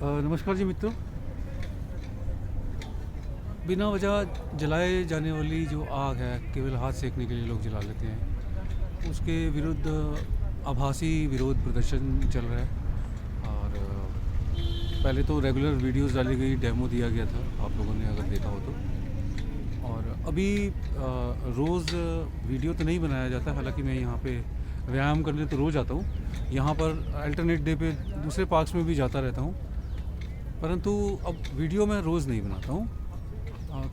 नमस्कार जी मित्रों। बिना वजह जलाए जाने वाली जो आग है, केवल हाथ सेकने के लिए लोग जला लेते हैं, उसके विरुद्ध आभासी विरोध प्रदर्शन चल रहा है। और पहले तो रेगुलर वीडियोस डाली गई, डेमो दिया गया था, आप लोगों ने अगर देखा हो तो। और अभी रोज़ वीडियो तो नहीं बनाया जाता, हालांकि मैं यहाँ पे व्यायाम करने तो रोज़ आता हूँ। यहाँ पर अल्टरनेट डे पे दूसरे पार्क्स में भी जाता रहता हूँ, परंतु अब वीडियो मैं रोज़ नहीं बनाता हूँ,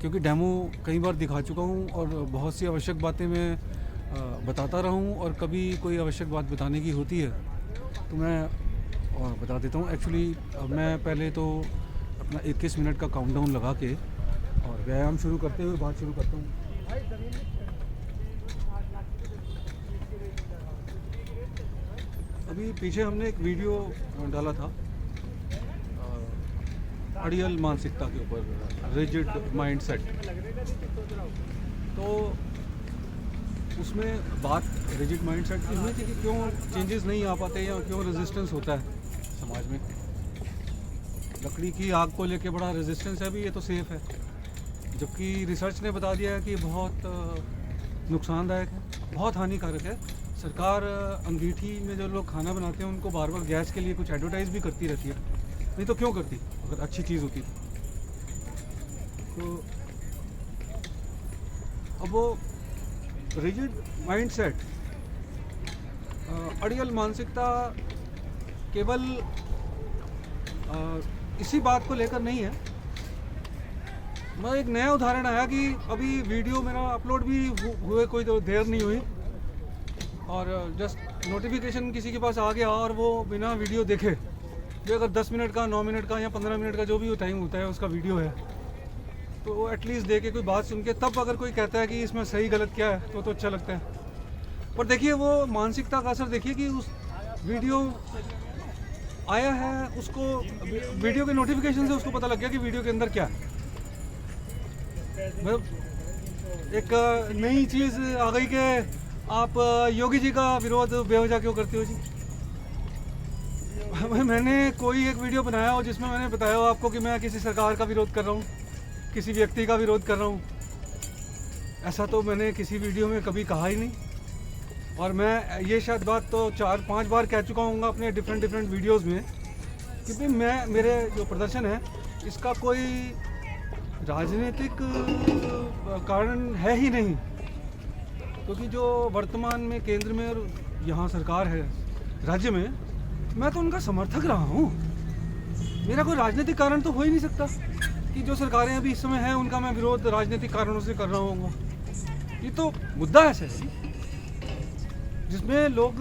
क्योंकि डेमो कई बार दिखा चुका हूँ और बहुत सी आवश्यक बातें मैं बताता रहा हूँ, और कभी कोई आवश्यक बात बताने की होती है तो मैं बता देता हूँ। एक्चुअली मैं पहले तो अपना 21 मिनट का काउंटडाउन लगा के और व्यायाम शुरू करते हुए बात शुरू करता हूँ। अभी पीछे हमने एक वीडियो डाला था अड़ियल मानसिकता के ऊपर, रिजिड माइंडसेट। तो उसमें बात रिजिड माइंडसेट की हुई थी कि क्यों चेंजेस नहीं आ पाते या क्यों रेजिस्टेंस होता है समाज में। लकड़ी की आग को लेके बड़ा रेजिस्टेंस है अभी, ये तो सेफ़ है, जबकि रिसर्च ने बता दिया है कि बहुत नुकसानदायक है, बहुत हानिकारक है। सरकार अंगीठी में जो लोग खाना बनाते हैं उनको बार बार गैस के लिए कुछ एडवर्टाइज भी करती रहती है, नहीं तो क्यों करती अगर अच्छी चीज़ होती तो। अब वो रिजिड माइंडसेट, अड़ियल मानसिकता केवल इसी बात को लेकर नहीं है। मैं एक नया उदाहरण आया कि अभी वीडियो मेरा अपलोड भी हुए कोई तो देर नहीं हुई, और जस्ट नोटिफिकेशन किसी के पास आ गया और वो बिना वीडियो देखे, जो अगर 10 मिनट का, 9 मिनट का या 15 मिनट का जो भी टाइम होता है उसका वीडियो है, तो वो एटलीस्ट दे के कोई बात सुन के तब अगर कोई कहता है कि इसमें सही गलत क्या है तो अच्छा लगता है। पर देखिए वो मानसिकता का असर देखिए कि उस वीडियो आया है, उसको वीडियो के नोटिफिकेशन से उसको पता लग गया कि वीडियो के अंदर क्या है। मतलब एक नई चीज़ आ गई कि आप योगी जी का विरोध बेवजह क्यों करते हो जी। मैंने कोई एक वीडियो बनाया हो जिसमें मैंने बताया हो आपको कि मैं किसी सरकार का विरोध कर रहा हूँ, किसी व्यक्ति का विरोध कर रहा हूँ, ऐसा तो मैंने किसी वीडियो में कभी कहा ही नहीं। और मैं ये शायद बात तो 4-5 बार कह चुका हूँ अपने डिफरेंट वीडियोस में कि भाई मेरे जो प्रदर्शन है इसका कोई राजनीतिक कारण है ही नहीं, क्योंकि जो वर्तमान में केंद्र में और यहाँ सरकार है राज्य में, मैं तो उनका समर्थक रहा हूँ। मेरा कोई राजनीतिक कारण तो हो ही नहीं सकता कि जो सरकारें अभी इस समय हैं उनका मैं विरोध राजनीतिक कारणों से कर रहा हूँ। ये तो मुद्दा है सर जिसमें लोग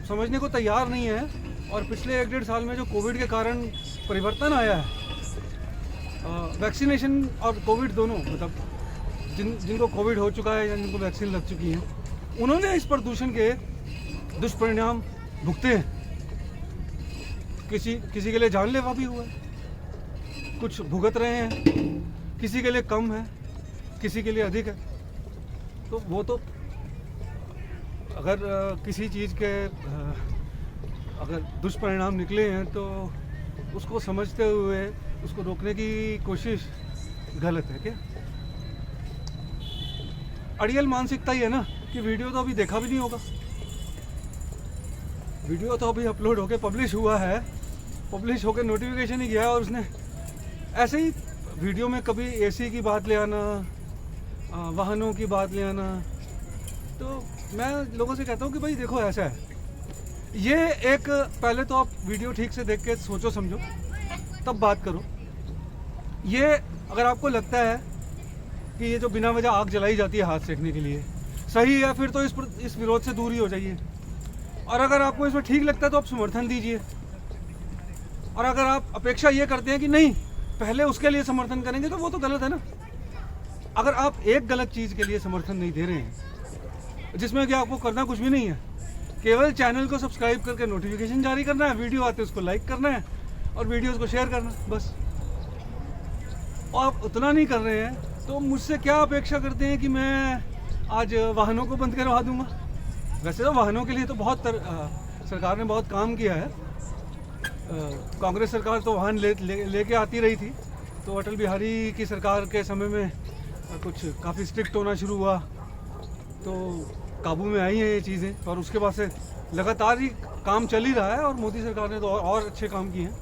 समझने को तैयार नहीं है। और पिछले 1-1.5 साल में जो कोविड के कारण परिवर्तन आया है, वैक्सीनेशन और कोविड दोनों, मतलब जिनको कोविड हो चुका है या जिनको वैक्सीन लग चुकी है, उन्होंने इस प्रदूषण के दुष्परिणाम भुगते हैं। किसी के लिए जानलेवा भी हुआ है, कुछ भुगत रहे हैं, किसी के लिए कम है, किसी के लिए अधिक है। तो वो तो अगर किसी चीज़ के अगर दुष्परिणाम निकले हैं तो उसको समझते हुए उसको रोकने की कोशिश गलत है क्या। अड़ियल मानसिकता ही है ना कि वीडियो तो अभी देखा भी नहीं होगा, वीडियो तो अभी अपलोड होके पब्लिश हुआ है, पब्लिश होके नोटिफिकेशन ही गया, और उसने ऐसे ही वीडियो में कभी एसी की बात ले आना, वाहनों की बात ले आना। तो मैं लोगों से कहता हूँ कि भाई देखो ऐसा है, ये एक पहले तो आप वीडियो ठीक से देख के सोचो समझो तब बात करो। ये अगर आपको लगता है कि ये जो बिना वजह आग जलाई जाती है हाथ सेकने के लिए सही है, फिर तो इस विरोध से दूर ही हो जाइए। और अगर आपको इसमें ठीक लगता है तो आप समर्थन दीजिए। और अगर आप अपेक्षा ये करते हैं कि नहीं पहले उसके लिए समर्थन करेंगे तो वो तो गलत है ना। अगर आप एक गलत चीज़ के लिए समर्थन नहीं दे रहे हैं जिसमें कि आपको करना कुछ भी नहीं है, केवल चैनल को सब्सक्राइब करके नोटिफिकेशन जारी करना है, वीडियो आते उसको लाइक करना है और वीडियोस को शेयर करना, बस। और आप उतना नहीं कर रहे हैं तो मुझसे क्या अपेक्षा करते हैं कि मैं आज वाहनों को बंद करवा दूंगा। वैसे तो वाहनों के लिए तो बहुत सरकार ने बहुत काम किया है, कांग्रेस सरकार तो वाहन लेके आती रही थी, तो अटल बिहारी की सरकार के समय में कुछ काफ़ी स्ट्रिक्ट होना शुरू हुआ, तो काबू में आई हैं ये चीज़ें, और उसके बाद से लगातार ही काम चल ही रहा है, और मोदी सरकार ने तो और अच्छे काम किए हैं।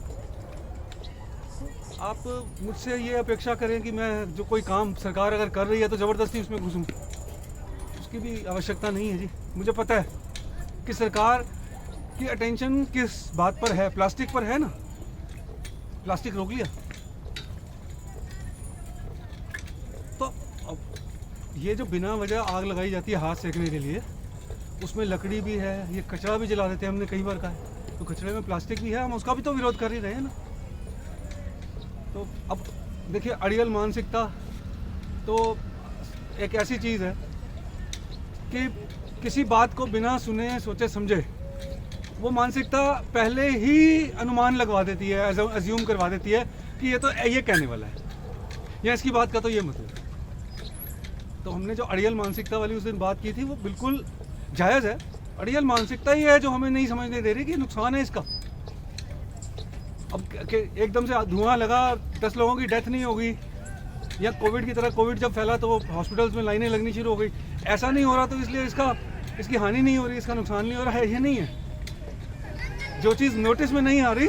आप मुझसे ये अपेक्षा करें कि मैं जो कोई काम सरकार अगर कर रही है तो ज़बरदस्ती उसमें घुसूँ, उसकी भी आवश्यकता नहीं है जी। मुझे पता है कि सरकार की अटेंशन किस बात पर है, प्लास्टिक पर है ना, प्लास्टिक रोक लिया। तो अब ये जो बिना वजह आग लगाई जाती है हाथ सेकने के लिए, उसमें लकड़ी भी है, ये कचरा भी जला देते हैं, हमने कई बार कहा है, तो कचरे में प्लास्टिक भी है, हम उसका भी तो विरोध कर ही रहे हैं ना। तो अब देखिए, अड़ियल मानसिकता तो एक ऐसी चीज़ है कि किसी बात को बिना सुने सोचे समझे वो मानसिकता पहले ही अनुमान लगवा देती है, अज्यूम करवा देती है कि ये तो ये कहने वाला है, या इसकी बात का तो ये मतलब है। तो हमने जो अड़ियल मानसिकता वाली उस दिन बात की थी वो बिल्कुल जायज़ है। अड़ियल मानसिकता ही है जो हमें नहीं समझने दे रही कि नुकसान है इसका। अब एकदम से धुआं लगा, 10 लोगों की डेथ नहीं होगी, या कोविड की तरह कोविड जब फैला तो हॉस्पिटल्स में लाइनें लगनी शुरू हो गई, ऐसा नहीं हो रहा तो इसलिए इसकी हानि नहीं हो रही, इसका नुकसान नहीं हो रहा है, ये नहीं है। जो चीज़ नोटिस में नहीं आ रही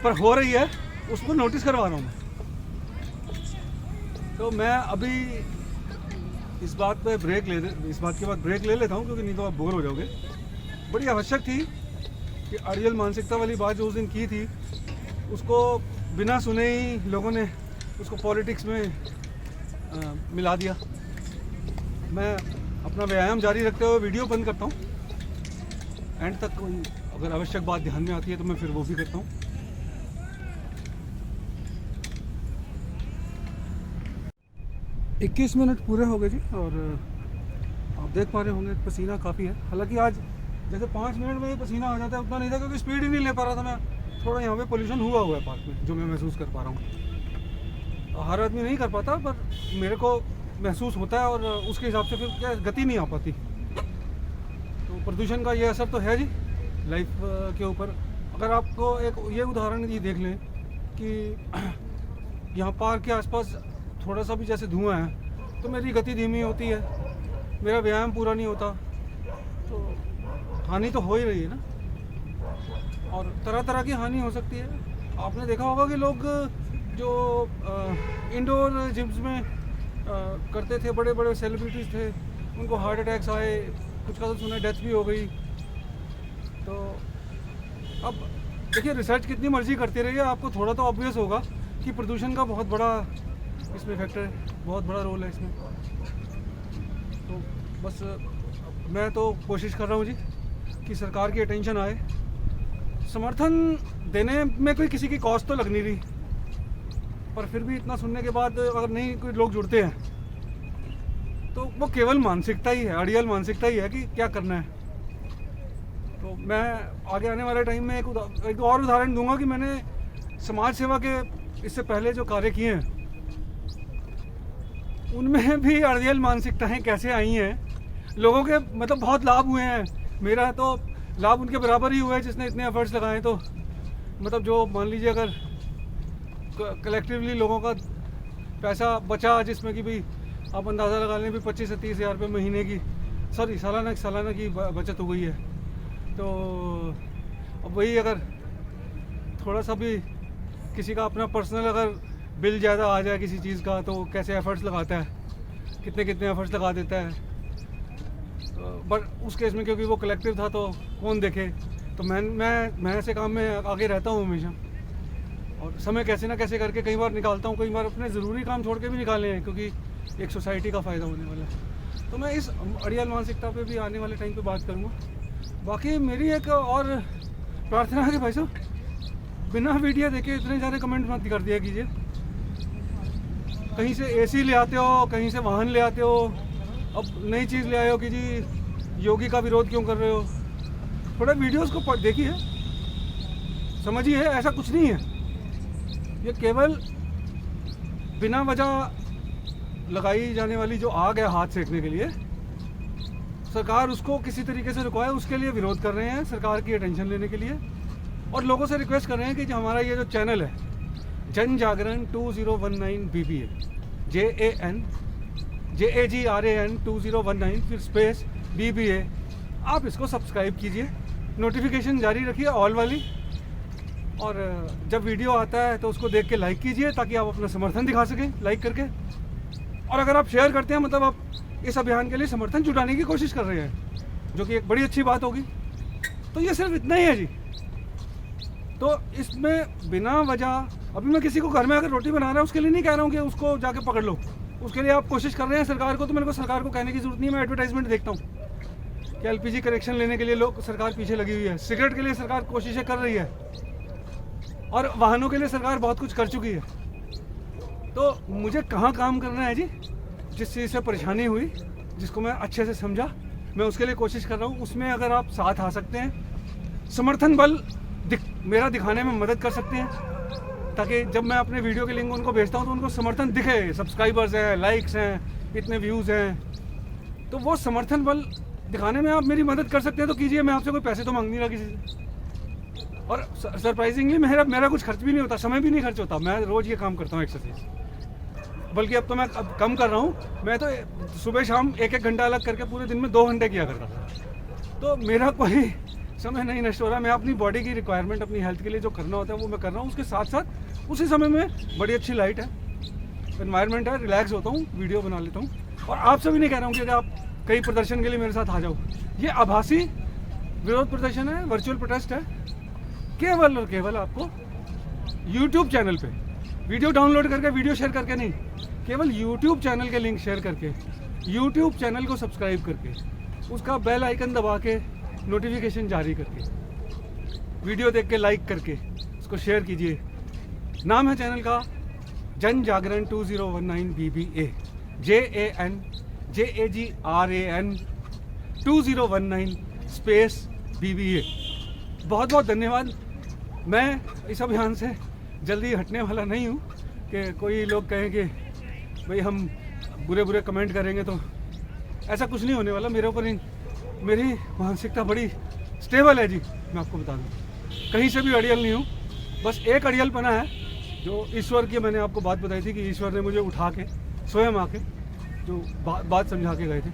पर हो रही है, उसको नोटिस करवा रहा हूँ मैं। तो मैं अभी इस बात के बाद ब्रेक ले लेता हूँ, क्योंकि नहीं तो आप बोर हो जाओगे। बड़ी आवश्यक थी कि अड़ियल मानसिकता वाली बात जो उस दिन की थी, उसको बिना सुने ही लोगों ने उसको पॉलिटिक्स में मिला दिया। मैं अपना व्यायाम जारी रखते हुए वीडियो बंद करता हूँ, एंड तक कोई अगर आवश्यक बात ध्यान में आती है तो मैं फिर वो भी करता हूँ। इक्कीस मिनट पूरे हो गए जी, और आप देख पा रहे होंगे पसीना काफ़ी है। हालांकि आज जैसे 5 मिनट में ही पसीना आ जाता है, उतना नहीं था, क्योंकि स्पीड ही नहीं ले पा रहा था मैं। थोड़ा यहाँ पे पोल्यूशन हुआ है पार्क में, जो मैं महसूस कर पा रहा हूँ। हर आदमी नहीं कर पाता, पर मेरे को महसूस होता है, और उसके हिसाब से फिर क्या गति नहीं आ पाती। तो प्रदूषण का ये असर तो है जी लाइफ के ऊपर। अगर आपको एक ये उदाहरण ये देख लें कि यहाँ पार्क के आसपास थोड़ा सा भी जैसे धुआं है तो मेरी गति धीमी होती है, मेरा व्यायाम पूरा नहीं होता, तो हानि तो हो ही रही है ना, और तरह तरह की हानि हो सकती है। आपने देखा होगा कि लोग जो इंडोर जिम्स में करते थे, बड़े बड़े सेलिब्रिटीज़ थे, उनको हार्ट अटैक्स आए, कुछ का तो सुना डेथ भी हो गई। तो अब देखिए, रिसर्च कितनी मर्जी करते रहिए, आपको थोड़ा तो ऑब्वियस होगा कि प्रदूषण का बहुत बड़ा इसमें फैक्टर है, बहुत बड़ा रोल है इसमें। तो बस मैं तो कोशिश कर रहा हूँ जी कि सरकार की अटेंशन आए। समर्थन देने में कोई किसी की कॉस्ट तो लग नहीं रही, पर फिर भी इतना सुनने के बाद अगर नहीं कोई लोग जुड़ते हैं तो वो केवल मानसिकता ही है, अड़ियल मानसिकता ही है कि क्या करना है। तो मैं आगे आने वाले टाइम में एक और उदाहरण दूंगा कि मैंने समाज सेवा के इससे पहले जो कार्य किए हैं उनमें भी अड़ियल मानसिकताएं कैसे आई हैं। लोगों के मतलब बहुत लाभ हुए हैं, मेरा तो लाभ उनके बराबर ही हुआ है जिसने इतने एफर्ट्स लगाए। तो मतलब जो मान लीजिए अगर कलेक्टिवली लोगों का पैसा बचा, जिसमें कि भी आप अंदाज़ा लगा लें भी 25 से 30 हज़ार रुपये महीने की सालाना की बचत हो गई है। तो अब वही अगर थोड़ा सा भी किसी का अपना पर्सनल अगर बिल ज़्यादा आ जाए किसी चीज़ का, तो कैसे एफर्ट्स लगाता है, कितने एफर्ट्स लगा देता है। बट उस केस में क्योंकि वो कलेक्टिव था तो कौन देखे, तो मैं ऐसे काम में आगे रहता हूँ हमेशा, और समय कैसे ना कैसे करके कई बार निकालता हूँ, कई बार अपने ज़रूरी काम छोड़ के भी निकाले हैं, क्योंकि एक सोसाइटी का फ़ायदा होने वाला है। तो मैं इस अड़ियल मानसिकता पे भी आने वाले टाइम पे बात करूँगा। बाकी मेरी एक और प्रार्थना है कि भाई साहब, बिना वीडियो देखे इतने सारे कमेंट मत कर दिया कीजिए। कहीं से एसी ले आते हो, कहीं से वाहन ले आते हो, अब नई चीज़ ले आए हो कि जी योगी का विरोध क्यों कर रहे हो। थोड़ा वीडियोस को देखिए, समझिए, ऐसा कुछ नहीं है। ये केवल बिना वजह लगाई जाने वाली जो आग है हाथ सेकने के लिए, सरकार उसको किसी तरीके से रुकवाए, उसके लिए विरोध कर रहे हैं, सरकार की अटेंशन लेने के लिए। और लोगों से रिक्वेस्ट कर रहे हैं कि जो हमारा ये जो चैनल है जन जागरण 2019 BBA JAGRAN 2019 फिर स्पेस BBA, आप इसको सब्सक्राइब कीजिए, नोटिफिकेशन जारी रखिए ऑल वाली, और जब वीडियो आता है तो उसको देख के लाइक कीजिए ताकि आप अपना समर्थन दिखा सकें लाइक करके। और अगर आप शेयर करते हैं मतलब आप इस अभियान के लिए समर्थन जुटाने की कोशिश कर रहे हैं, जो कि एक बड़ी अच्छी बात होगी। तो ये सिर्फ इतना ही है जी। तो इसमें बिना वजह, अभी मैं किसी को घर में अगर रोटी बना रहा है उसके लिए नहीं कह रहा हूँ कि उसको जाके पकड़ लो, उसके लिए आप कोशिश कर रहे हैं सरकार को, तो मेरे को सरकार को कहने की जरूरत नहीं है। मैं एडवर्टाइजमेंट देखता हूँ कि LPG कनेक्शन लेने के लिए लोग सरकार पीछे लगी हुई है, सिगरेट के लिए सरकार कोशिशें कर रही है, और वाहनों के लिए सरकार बहुत कुछ कर चुकी है। तो मुझे कहाँ काम करना है जी? जिस चीज़ से परेशानी हुई, जिसको मैं अच्छे से समझा, मैं उसके लिए कोशिश कर रहा हूँ। उसमें अगर आप साथ आ सकते हैं, समर्थन बल मेरा दिखाने में मदद कर सकते हैं, ताकि जब मैं अपने वीडियो के लिंक उनको भेजता हूँ तो उनको समर्थन दिखे, सब्सक्राइबर्स हैं, लाइक्स हैं, इतने व्यूज़ हैं, तो वो समर्थन बल दिखाने में आप मेरी मदद कर सकते हैं तो कीजिए। मैं आपसे कोई पैसे तो मांग नहीं रहा किसी से, और सरप्राइजिंगली मेरा कुछ खर्च भी नहीं होता, समय भी नहीं खर्च होता। मैं रोज़ ये काम करता हूँ एक्सरसाइज, बल्कि अब तो मैं कम कर रहा हूँ। मैं तो सुबह शाम 1-1 घंटा अलग करके पूरे दिन में 2 घंटे किया करता था, तो मेरा कोई समय नहीं नष्ट हो रहा। मैं अपनी बॉडी की रिक्वायरमेंट, अपनी हेल्थ के लिए जो करना होता है वो मैं कर रहा हूँ। उसके साथ साथ उसी समय में बड़ी अच्छी लाइट है, एनवायरनमेंट है, रिलैक्स होता हूँ, वीडियो बना लेता हूँ। और आपसे भी नहीं कह रहा हूँ कि आप कई प्रदर्शन के लिए मेरे साथ आ जाओ। ये आभासी विरोध प्रदर्शन है, वर्चुअल प्रोटेस्ट है, केवल और केवल आपको YouTube चैनल पे वीडियो डाउनलोड करके, वीडियो शेयर करके नहीं, केवल YouTube चैनल के लिंक शेयर करके, YouTube चैनल को सब्सक्राइब करके, उसका बेल आइकन दबा के, नोटिफिकेशन जारी करके, वीडियो देख के लाइक करके उसको शेयर कीजिए। नाम है चैनल का जन जागरण 2019 BBA JAGRAN 2019 स्पेस BBA। बहुत बहुत धन्यवाद। मैं इस अभियान से जल्दी हटने वाला नहीं हूँ कि कोई लोग कहें कि भाई हम बुरे कमेंट करेंगे, तो ऐसा कुछ नहीं होने वाला। मेरे ऊपर मेरी मानसिकता बड़ी स्टेबल है जी, मैं आपको बता दूँ, कहीं से भी अड़ियल नहीं हूँ। बस एक अड़ियलपना है जो ईश्वर की, मैंने आपको बात बताई थी कि ईश्वर ने मुझे उठा के स्वयं आके जो बात समझा के गए थे,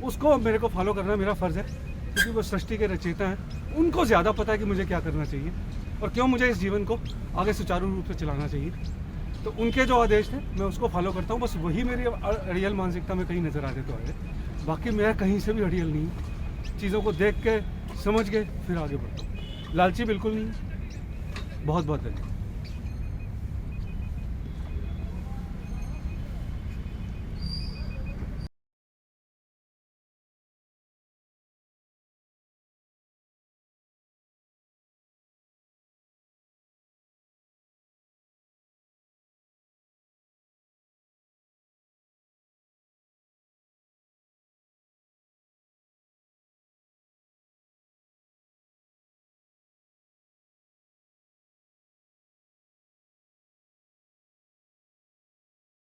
उसको मेरे को फॉलो करना मेरा फ़र्ज़ है, क्योंकि वो सृष्टि के रचयिता हैं। उनको ज़्यादा पता है कि मुझे क्या करना चाहिए और क्यों मुझे इस जीवन को आगे सुचारू रूप से चलाना चाहिए। तो उनके जो आदेश थे मैं उसको फॉलो करता हूँ। बस वही मेरी अड़ियल मानसिकता में कहीं नज़र आ रहे तो आगे, बाकी मेरा कहीं से भी अड़ियल नहीं है। चीज़ों को देख के, समझ के फिर आगे बढ़ता हूँ, लालची बिल्कुल नहीं। बहुत बहुत धन्यवाद।